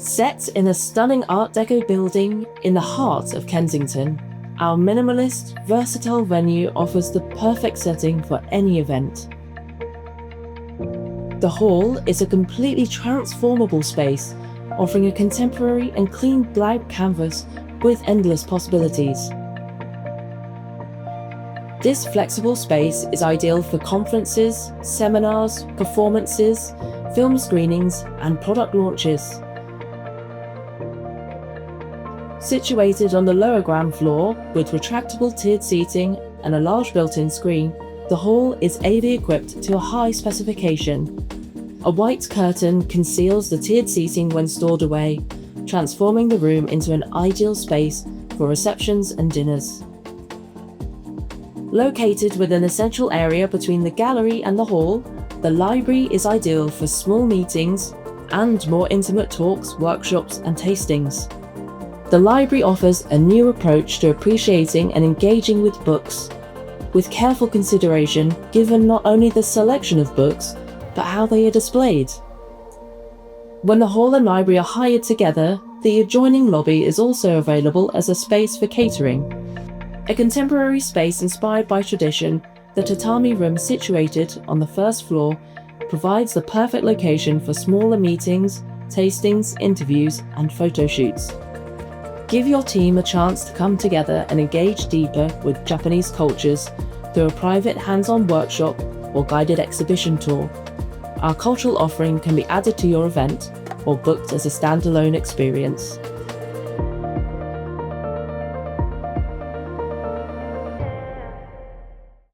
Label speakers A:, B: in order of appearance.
A: Set in a stunning Art Deco building in the heart of Kensington, our minimalist, versatile venue offers the perfect setting for any event. The hall is a completely transformable space, offering a contemporary and clean blank canvas with endless possibilities. This flexible space is ideal for conferences, seminars, performances, film screenings, and product launches. Situated on the lower ground floor with retractable tiered seating and a large built-in screen, the hall is AV equipped to a high specification. A white curtain conceals the tiered seating when stored away, transforming the room into an ideal space for receptions and dinners. Located within a central area between the gallery and the hall, the library is ideal for small meetings and more intimate talks, workshops, and tastings. The library offers a new approach to appreciating and engaging with books, with careful consideration given not only the selection of books, but how they are displayed. When the hall and library are hired together, the adjoining lobby is also available as a space for catering. A contemporary space inspired by tradition, the tatami room situated on the first floor provides the perfect location for smaller meetings, tastings, interviews, and photo shoots. Give your team a chance to come together and engage deeper with Japanese cultures through a private hands-on workshop or guided exhibition tour. Our cultural offering can be added to your event or booked as a standalone experience.